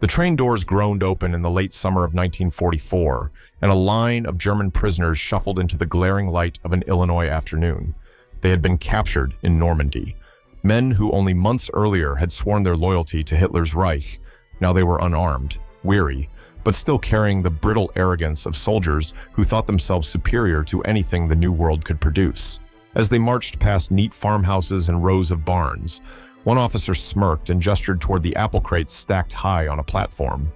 The train doors groaned open in the late summer of 1944, and a line of German prisoners shuffled into the glaring light of an Illinois afternoon. They had been captured in Normandy. Men who only months earlier had sworn their loyalty to Hitler's Reich. Now they were unarmed, weary, but still carrying the brittle arrogance of soldiers who thought themselves superior to anything the New World could produce. As they marched past neat farmhouses and rows of barns, one officer smirked and gestured toward the apple crates stacked high on a platform.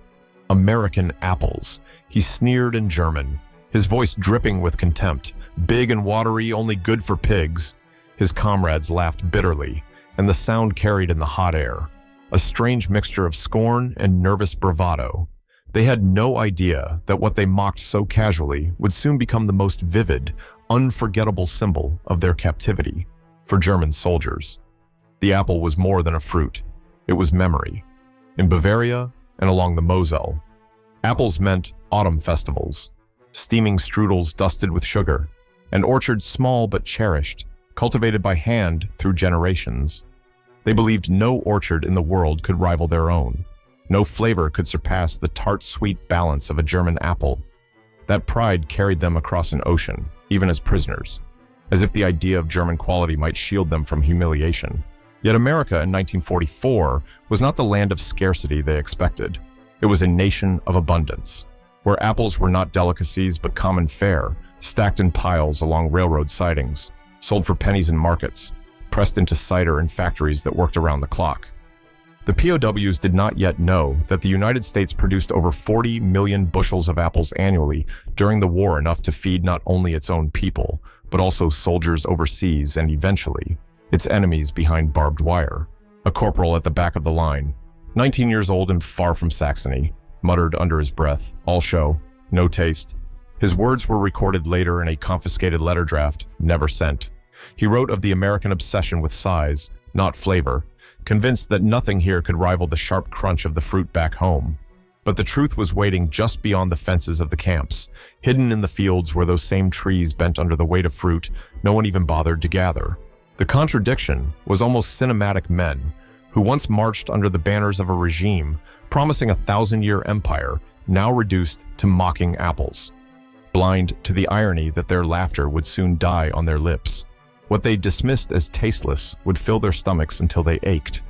American apples, he sneered in German, his voice dripping with contempt. Big and watery, only good for pigs. His comrades laughed bitterly, and the sound carried in the hot air, a strange mixture of scorn and nervous bravado. They had no idea that what they mocked so casually would soon become the most vivid, unforgettable symbol of their captivity for German soldiers. The apple was more than a fruit. It was memory. In Bavaria and along the Moselle, apples meant autumn festivals, steaming strudels dusted with sugar, and orchards small but cherished, cultivated by hand through generations. They believed no orchard in the world could rival their own. No flavor could surpass the tart-sweet balance of a German apple. That pride carried them across an ocean, even as prisoners, as if the idea of German quality might shield them from humiliation. Yet America in 1944 was not the land of scarcity they expected. It was a nation of abundance, where apples were not delicacies but common fare, stacked in piles along railroad sidings, sold for pennies in markets, pressed into cider in factories that worked around the clock. The POWs did not yet know that the United States produced over 40 million bushels of apples annually during the war, enough to feed not only its own people, but also soldiers overseas and eventually its enemies behind barbed wire. A corporal at the back of the line, 19 years old and far from Saxony, muttered under his breath, "All show, no taste." His words were recorded later in a confiscated letter draft, never sent. He wrote of the American obsession with size, not flavor, convinced that nothing here could rival the sharp crunch of the fruit back home. But the truth was waiting just beyond the fences of the camps, hidden in the fields where those same trees bent under the weight of fruit no one even bothered to gather. The contradiction was almost cinematic. Men who once marched under the banners of a regime promising a 1,000-year empire, now reduced to mocking apples, blind to the irony that their laughter would soon die on their lips. What they dismissed as tasteless would fill their stomachs until they ached.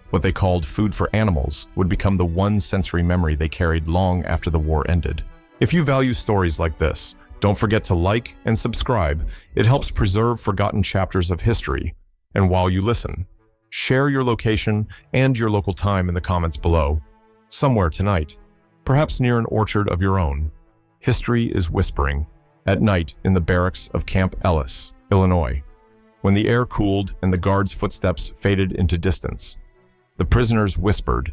What they called food for animals would become the one sensory memory they carried long after the war ended. If you value stories like this, don't forget to like and subscribe. It helps preserve forgotten chapters of history. And while you listen, share your location and your local time in the comments below. Somewhere tonight, perhaps near an orchard of your own, history is whispering. At night in the barracks of Camp Ellis, Illinois, when the air cooled and the guards' footsteps faded into distance, the prisoners whispered.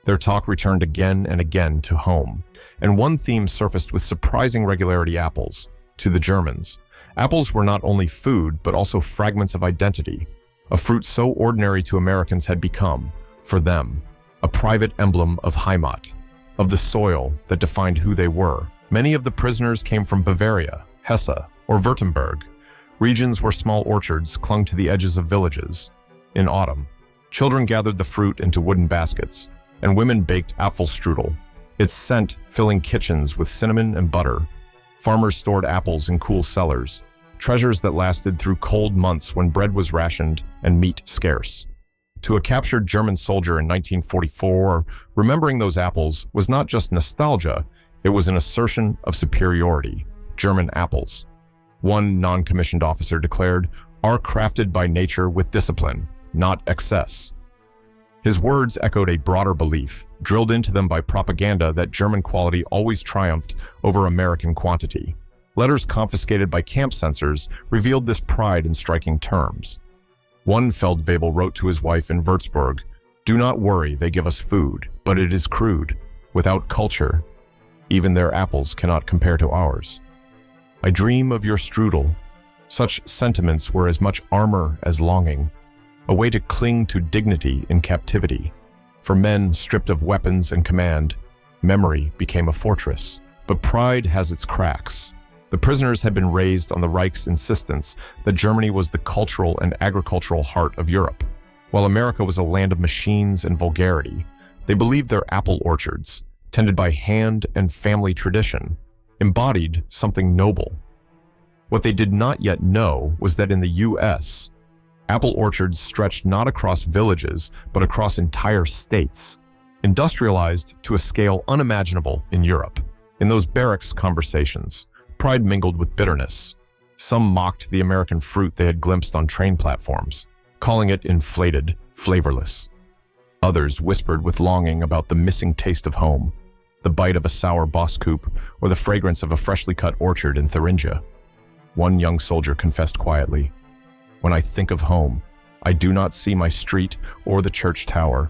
Their talk returned again and again to home, and one theme surfaced with surprising regularity: apples. To the Germans, apples were not only food, but also fragments of identity. A fruit so ordinary to Americans had become, for them, a private emblem of Heimat, of the soil that defined who they were. Many of the prisoners came from Bavaria, Hesse, or Württemberg, regions where small orchards clung to the edges of villages. In autumn, children gathered the fruit into wooden baskets, and women baked Apfelstrudel, its scent filling kitchens with cinnamon and butter. Farmers stored apples in cool cellars, treasures that lasted through cold months when bread was rationed and meat scarce. To a captured German soldier in 1944, remembering those apples was not just nostalgia, it was an assertion of superiority. German apples, one non-commissioned officer declared, are crafted by nature with discipline, not excess. His words echoed a broader belief, drilled into them by propaganda, that German quality always triumphed over American quantity. Letters confiscated by camp censors revealed this pride in striking terms. One Feldwebel wrote to his wife in Würzburg, "Do not worry, they give us food, but it is crude. Without culture, even their apples cannot compare to ours. I dream of your strudel." Such sentiments were as much armor as longing, a way to cling to dignity in captivity. For men stripped of weapons and command, memory became a fortress. But pride has its cracks. The prisoners had been raised on the Reich's insistence that Germany was the cultural and agricultural heart of Europe, while America was a land of machines and vulgarity. They believed their apple orchards, tended by hand and family tradition, embodied something noble. What they did not yet know was that in the U.S., apple orchards stretched not across villages, but across entire states, industrialized to a scale unimaginable in Europe. In those barracks conversations, pride mingled with bitterness. Some mocked the American fruit they had glimpsed on train platforms, calling it inflated, flavorless. Others whispered with longing about the missing taste of home, the bite of a sour Boskop, or the fragrance of a freshly cut orchard in Thuringia. One young soldier confessed quietly, "When I think of home, I do not see my street or the church tower.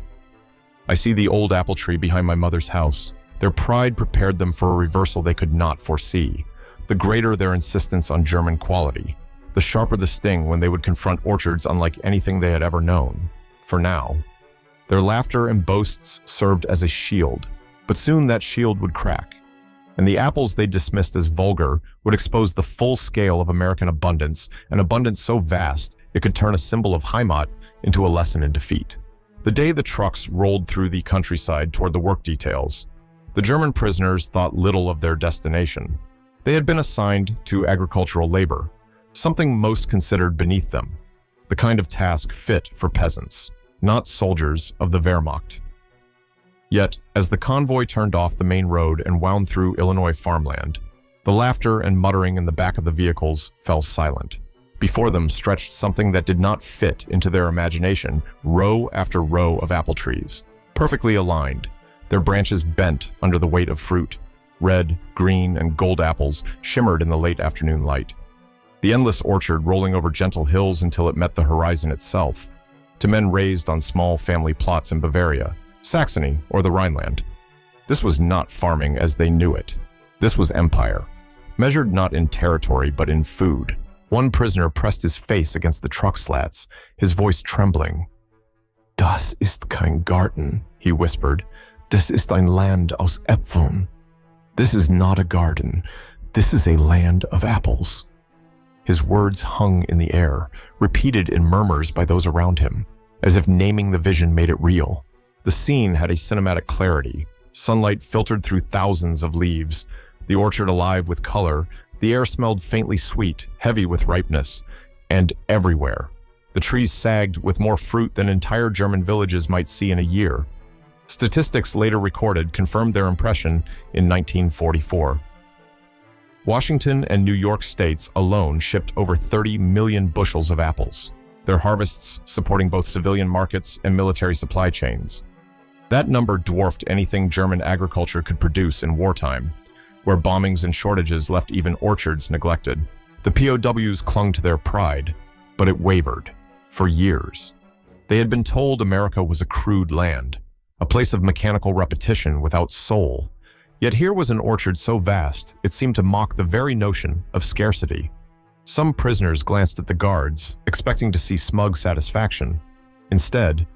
I see the old apple tree behind my mother's house." Their pride prepared them for a reversal they could not foresee. The greater their insistence on German quality, the sharper the sting when they would confront orchards unlike anything they had ever known. For now, their laughter and boasts served as a shield, but soon that shield would crack, and the apples they dismissed as vulgar would expose the full scale of American abundance, an abundance so vast it could turn a symbol of Heimat into a lesson in defeat. The day the trucks rolled through the countryside toward the work details, the German prisoners thought little of their destination. They had been assigned to agricultural labor, something most considered beneath them, the kind of task fit for peasants, not soldiers of the Wehrmacht. Yet, as the convoy turned off the main road and wound through Illinois farmland, the laughter and muttering in the back of the vehicles fell silent. Before them stretched something that did not fit into their imagination, row after row of apple trees, perfectly aligned, their branches bent under the weight of fruit. Red, green, and gold apples shimmered in the late afternoon light. The endless orchard rolling over gentle hills until it met the horizon itself, to men raised on small family plots in Bavaria, Saxony, or the Rhineland. This was not farming as they knew it. This was empire, measured not in territory but in food. One prisoner pressed his face against the truck slats, his voice trembling. "Das ist kein Garten," he whispered. "Das ist ein Land aus Äpfeln." This is not a garden. This is a land of apples. His words hung in the air, repeated in murmurs by those around him, as if naming the vision made it real. The scene had a cinematic clarity. Sunlight filtered through thousands of leaves, the orchard alive with color, the air smelled faintly sweet, heavy with ripeness, and everywhere, the trees sagged with more fruit than entire German villages might see in a year. Statistics later recorded confirmed their impression in 1944. Washington and New York states alone shipped over 30 million bushels of apples, their harvests supporting both civilian markets and military supply chains. That number dwarfed anything German agriculture could produce in wartime, where bombings and shortages left even orchards neglected. The POWs clung to their pride, but it wavered. For years, they had been told America was a crude land, a place of mechanical repetition without soul. Yet here was an orchard so vast, it seemed to mock the very notion of scarcity. Some prisoners glanced at the guards, expecting to see smug satisfaction. Instead,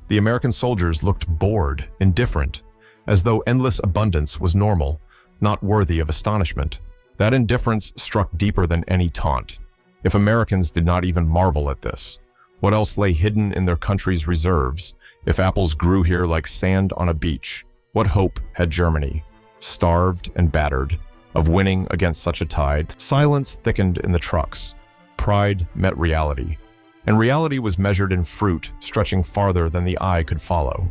the American soldiers looked bored, indifferent, as though endless abundance was normal, not worthy of astonishment. That indifference struck deeper than any taunt. If Americans did not even marvel at this, what else lay hidden in their country's reserves? If apples grew here like sand on a beach, what hope had Germany, starved and battered, of winning against such a tide? Silence thickened in the trucks. Pride met reality, and reality was measured in fruit stretching farther than the eye could follow.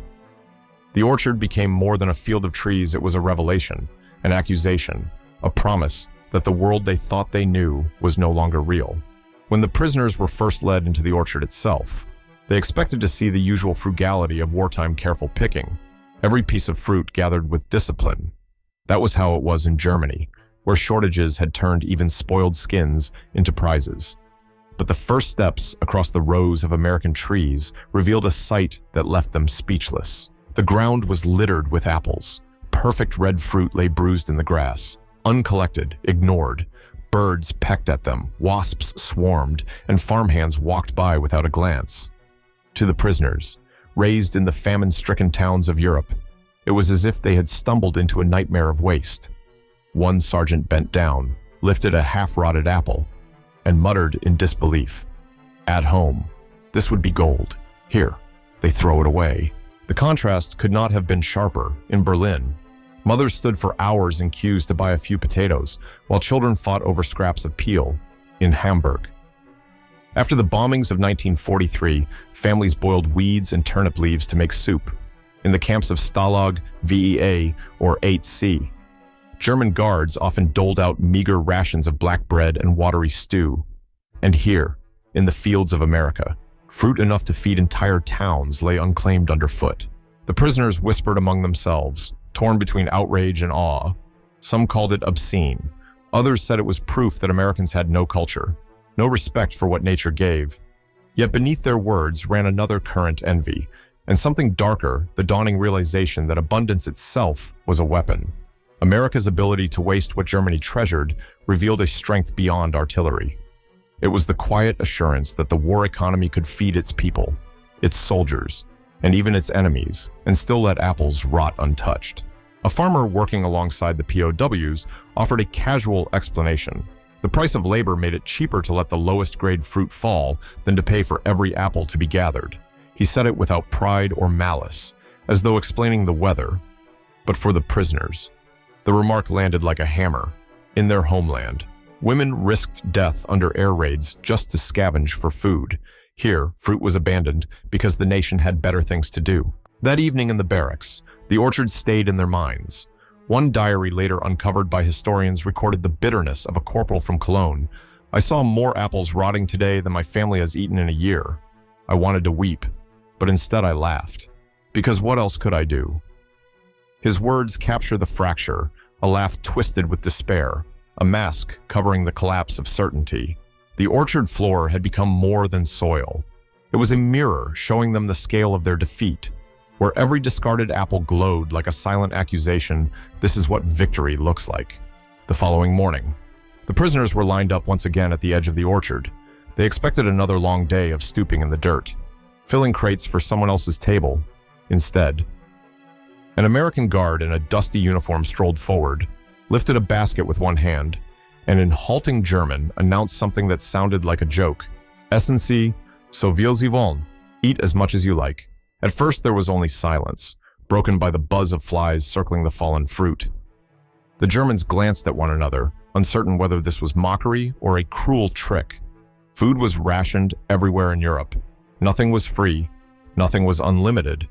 The orchard became more than a field of trees. It was a revelation, an accusation, a promise that the world they thought they knew was no longer real. When the prisoners were first led into the orchard itself, they expected to see the usual frugality of wartime careful picking, every piece of fruit gathered with discipline. That was how it was in Germany, where shortages had turned even spoiled skins into prizes. But the first steps across the rows of American trees revealed a sight that left them speechless. The ground was littered with apples. Perfect red fruit lay bruised in the grass, uncollected, ignored. Birds pecked at them, wasps swarmed, and farmhands walked by without a glance. To the prisoners, raised in the famine-stricken towns of Europe, it was as if they had stumbled into a nightmare of waste. One sergeant bent down, lifted a half-rotted apple, and muttered in disbelief, "At home, this would be gold. Here, they throw it away." The contrast could not have been sharper. In Berlin, mothers stood for hours in queues to buy a few potatoes, while children fought over scraps of peel. In Hamburg, after the bombings of 1943, families boiled weeds and turnip leaves to make soup. In the camps of Stalag, VEA, or 8C, German guards often doled out meager rations of black bread and watery stew. And here, in the fields of America, fruit enough to feed entire towns lay unclaimed underfoot. The prisoners whispered among themselves, torn between outrage and awe. Some called it obscene. Others said it was proof that Americans had no culture, no respect for what nature gave. Yet beneath their words ran another current: envy, and something darker, the dawning realization that abundance itself was a weapon. America's ability to waste what Germany treasured revealed a strength beyond artillery. It was the quiet assurance that the war economy could feed its people, its soldiers, and even its enemies, and still let apples rot untouched. A farmer working alongside the POWs offered a casual explanation. The price of labor made it cheaper to let the lowest grade fruit fall than to pay for every apple to be gathered. He said it without pride or malice, as though explaining the weather. But for the prisoners, the remark landed like a hammer. In their homeland, women risked death under air raids just to scavenge for food. Here, fruit was abandoned because the nation had better things to do. That evening in the barracks, the orchard stayed in their minds. One diary later uncovered by historians recorded the bitterness of a corporal from Cologne. "I saw more apples rotting today than my family has eaten in a year. I wanted to weep, but instead I laughed. Because what else could I do?" His words capture the fracture, a laugh twisted with despair, a mask covering the collapse of certainty. The orchard floor had become more than soil. It was a mirror showing them the scale of their defeat. Where every discarded apple glowed like a silent accusation, this is what victory looks like. The following morning, the prisoners were lined up once again at the edge of the orchard. They expected another long day of stooping in the dirt, filling crates for someone else's table. Instead, an American guard in a dusty uniform strolled forward, lifted a basket with one hand, and in halting German announced something that sounded like a joke. "Essen Sie, so viel Sie wollen. Eat as much as you like." At first there was only silence, broken by the buzz of flies circling the fallen fruit. The Germans glanced at one another, uncertain whether this was mockery or a cruel trick. Food was rationed everywhere in Europe. Nothing was free, nothing was unlimited.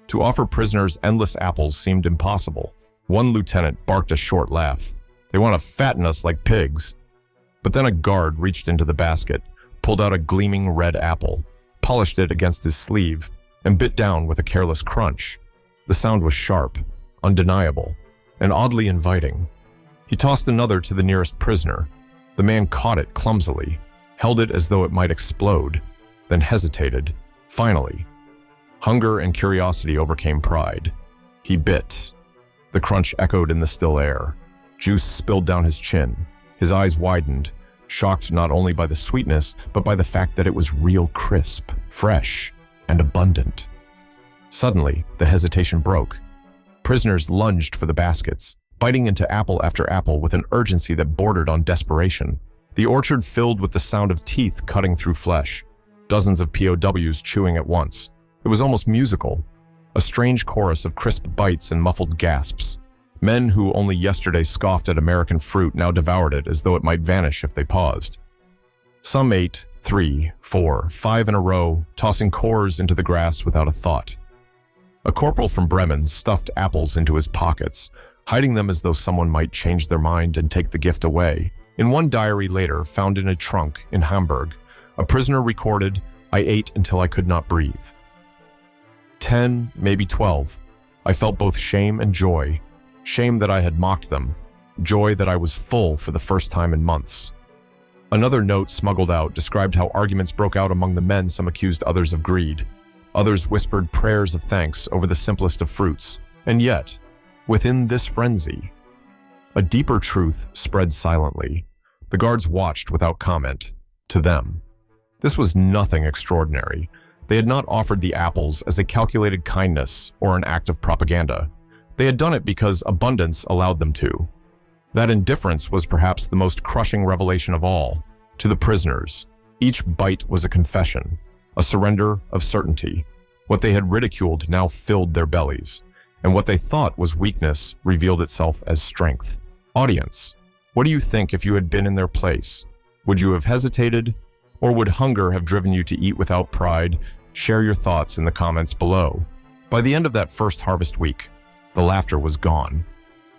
To offer prisoners endless apples seemed impossible. One lieutenant barked a short laugh. "They want to fatten us like pigs." But then a guard reached into the basket, pulled out a gleaming red apple, polished it against his sleeve, and bit down with a careless crunch. The sound was sharp, undeniable, and oddly inviting. He tossed another to the nearest prisoner. The man caught it clumsily, held it as though it might explode, then hesitated. Finally, hunger and curiosity overcame pride. He bit. The crunch echoed in the still air. Juice spilled down his chin. His eyes widened, shocked not only by the sweetness, but by the fact that it was real crisp, fresh, and abundant. Suddenly, the hesitation broke. Prisoners lunged for the baskets, biting into apple after apple with an urgency that bordered on desperation. The orchard filled with the sound of teeth cutting through flesh, dozens of POWs chewing at once. It was almost musical, a strange chorus of crisp bites and muffled gasps. Men who only yesterday scoffed at American fruit now devoured it as though it might vanish if they paused. Some ate 3, 4, 5 in a row, tossing cores into the grass without a thought. A corporal from Bremen stuffed apples into his pockets, hiding them as though someone might change their mind and take the gift away. In one diary later, found in a trunk in Hamburg, a prisoner recorded, "I ate until I could not breathe." 10, maybe 12. I felt both shame and joy. Shame that I had mocked them, joy that I was full for the first time in months. Another note smuggled out described how arguments broke out among the men. Some accused others of greed. Others whispered prayers of thanks over the simplest of fruits. And yet, within this frenzy, a deeper truth spread silently. The guards watched without comment. To them, this was nothing extraordinary. They had not offered the apples as a calculated kindness or an act of propaganda. They had done it because abundance allowed them to. That indifference was perhaps the most crushing revelation of all. To the prisoners, each bite was a confession, a surrender of certainty. What they had ridiculed now filled their bellies, and what they thought was weakness revealed itself as strength. Audience, what do you think if you had been in their place? Would you have hesitated? Or would hunger have driven you to eat without pride? Share your thoughts in the comments below. By the end of that first harvest week, the laughter was gone.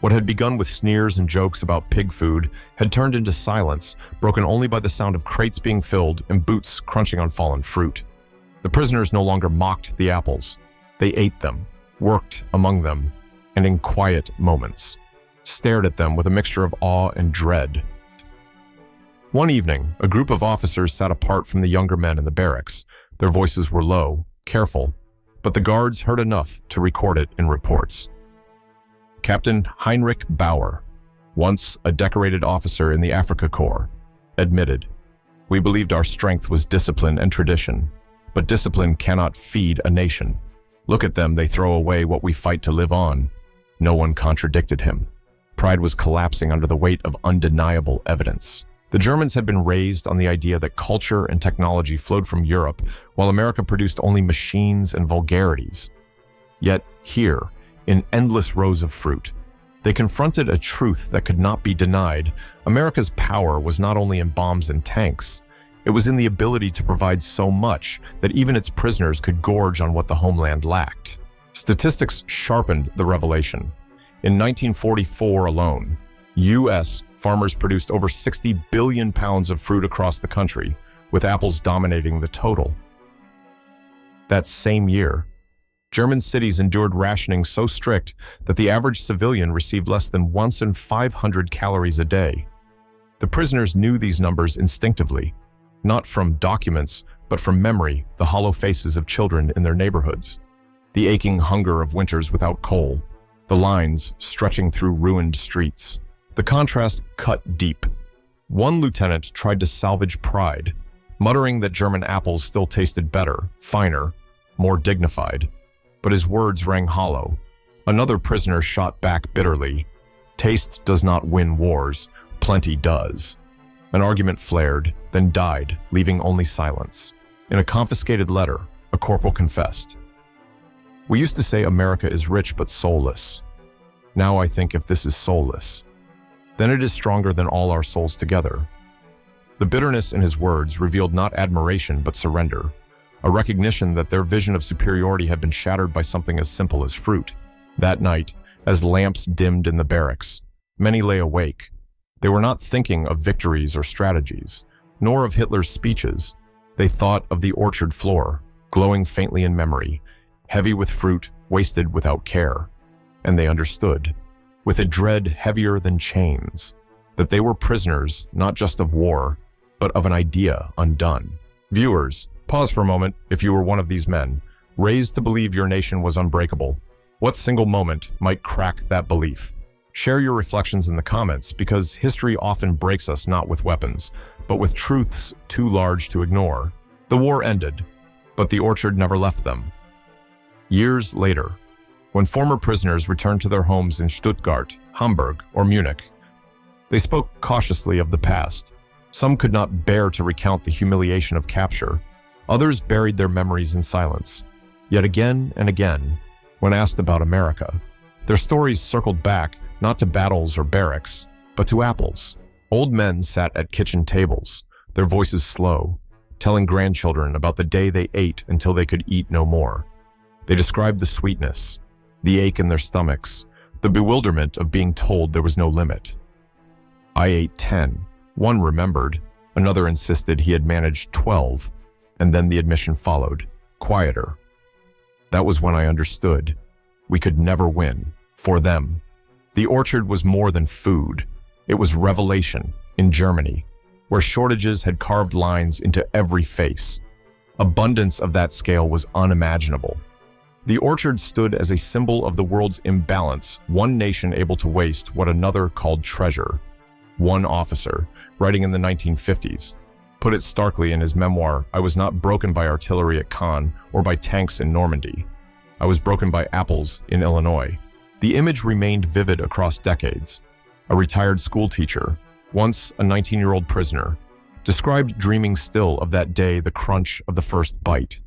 What had begun with sneers and jokes about pig food had turned into silence, broken only by the sound of crates being filled and boots crunching on fallen fruit. The prisoners no longer mocked the apples. They ate them, worked among them, and in quiet moments, stared at them with a mixture of awe and dread. One evening, a group of officers sat apart from the younger men in the barracks. Their voices were low, careful, but the guards heard enough to record it in reports. Captain Heinrich Bauer, once a decorated officer in the Africa Corps, admitted, "We believed our strength was discipline and tradition, but discipline cannot feed a nation. Look at them, they throw away what we fight to live on." No one contradicted him. Pride was collapsing under the weight of undeniable evidence. The Germans had been raised on the idea that culture and technology flowed from Europe, while America produced only machines and vulgarities. Yet here, in endless rows of fruit, they confronted a truth that could not be denied. America's power was not only in bombs and tanks. It was in the ability to provide so much that even its prisoners could gorge on what the homeland lacked. Statistics sharpened the revelation. In 1944 alone, U.S. farmers produced over 60 billion pounds of fruit across the country, with apples dominating the total. That same year, German cities endured rationing so strict that the average civilian received less than once in 500 calories a day. The prisoners knew these numbers instinctively, not from documents, but from memory, the hollow faces of children in their neighborhoods, the aching hunger of winters without coal, the lines stretching through ruined streets. The contrast cut deep. One lieutenant tried to salvage pride, muttering that German apples still tasted better, finer, more dignified. But his words rang hollow. Another prisoner shot back bitterly. "Taste does not win wars, plenty does." An argument flared, then died, leaving only silence. In a confiscated letter, a corporal confessed, "We used to say America is rich but soulless. Now I think if this is soulless, then it is stronger than all our souls together." The bitterness in his words revealed not admiration but surrender, a recognition that their vision of superiority had been shattered by something as simple as fruit. That night, as lamps dimmed in the barracks, many lay awake. They were not thinking of victories or strategies, nor of Hitler's speeches. They thought of the orchard floor, glowing faintly in memory, heavy with fruit, wasted without care. And they understood, with a dread heavier than chains, that they were prisoners not just of war, but of an idea undone. Viewers, pause for a moment if you were one of these men, raised to believe your nation was unbreakable. What single moment might crack that belief? Share your reflections in the comments, because history often breaks us not with weapons, but with truths too large to ignore. The war ended, but the orchard never left them. Years later, when former prisoners returned to their homes in Stuttgart, Hamburg, or Munich, they spoke cautiously of the past. Some could not bear to recount the humiliation of capture. Others buried their memories in silence. Yet again and again, when asked about America, their stories circled back not to battles or barracks, but to apples. Old men sat at kitchen tables, their voices slow, telling grandchildren about the day they ate until they could eat no more. They described the sweetness, the ache in their stomachs, the bewilderment of being told there was no limit. "I ate 10, one remembered, another insisted he had managed 12, and then the admission followed, quieter. That was when I understood. We could never win, for them. The orchard was more than food. It was revelation in Germany, where shortages had carved lines into every face. Abundance of that scale was unimaginable. The orchard stood as a symbol of the world's imbalance, one nation able to waste what another called treasure. One officer, writing in the 1950s, put it starkly in his memoir, "I was not broken by artillery at Caen or by tanks in Normandy. I was broken by apples in Illinois." The image remained vivid across decades. A retired school teacher, once a 19-year-old prisoner, described dreaming still of that day, the crunch of the first bite,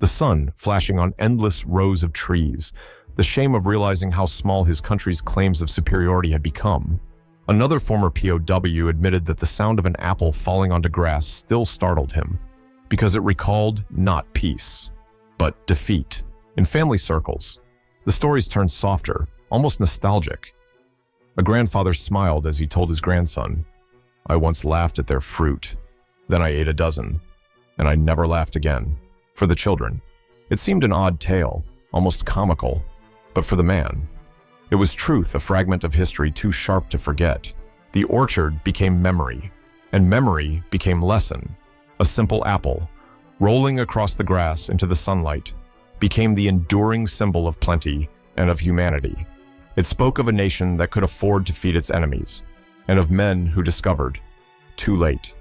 the sun flashing on endless rows of trees, the shame of realizing how small his country's claims of superiority had become. Another former POW admitted that the sound of an apple falling onto grass still startled him, because it recalled not peace, but defeat. In family circles, the stories turned softer, almost nostalgic. A grandfather smiled as he told his grandson, "I once laughed at their fruit. Then I ate a dozen, and I never laughed again." For the children, it seemed an odd tale, almost comical, but for the man, it was truth, a fragment of history too sharp to forget. The orchard became memory, and memory became lesson. A simple apple, rolling across the grass into the sunlight, became the enduring symbol of plenty and of humanity. It spoke of a nation that could afford to feed its enemies, and of men who discovered, too late,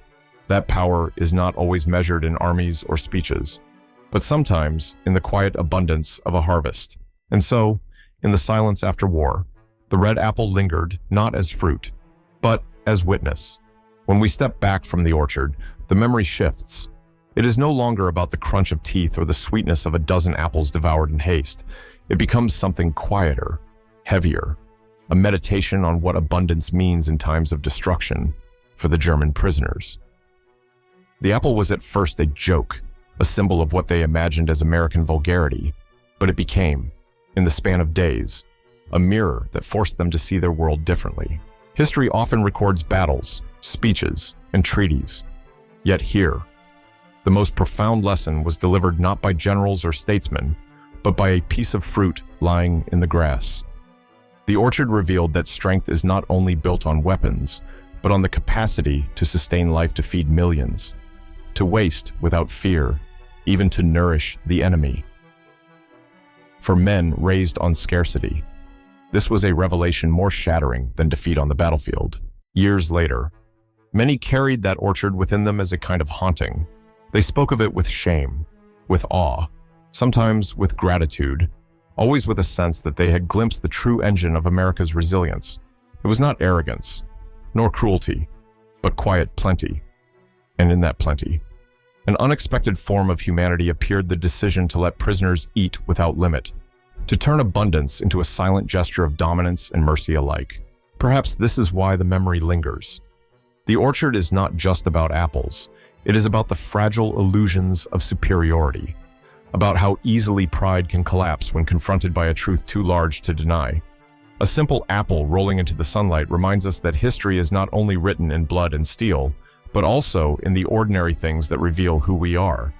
that power is not always measured in armies or speeches, but sometimes in the quiet abundance of a harvest. And so, in the silence after war, the red apple lingered not as fruit, but as witness. When we step back from the orchard, the memory shifts. It is no longer about the crunch of teeth or the sweetness of a dozen apples devoured in haste. It becomes something quieter, heavier, a meditation on what abundance means in times of destruction for the German prisoners. The apple was at first a joke, a symbol of what they imagined as American vulgarity, but it became, in the span of days, a mirror that forced them to see their world differently. History often records battles, speeches, and treaties. Yet here, the most profound lesson was delivered not by generals or statesmen, but by a piece of fruit lying in the grass. The orchard revealed that strength is not only built on weapons, but on the capacity to sustain life, to feed millions, to waste without fear, even to nourish the enemy. For men raised on scarcity, this was a revelation more shattering than defeat on the battlefield. Years later, many carried that orchard within them as a kind of haunting. They spoke of it with shame, with awe, sometimes with gratitude, always with a sense that they had glimpsed the true engine of America's resilience. It was not arrogance, nor cruelty, but quiet plenty. And in that plenty, an unexpected form of humanity appeared: the decision to let prisoners eat without limit, to turn abundance into a silent gesture of dominance and mercy alike. Perhaps this is why the memory lingers. The orchard is not just about apples. It is about the fragile illusions of superiority, about how easily pride can collapse when confronted by a truth too large to deny. A simple apple rolling into the sunlight reminds us that history is not only written in blood and steel, but also in the ordinary things that reveal who we are.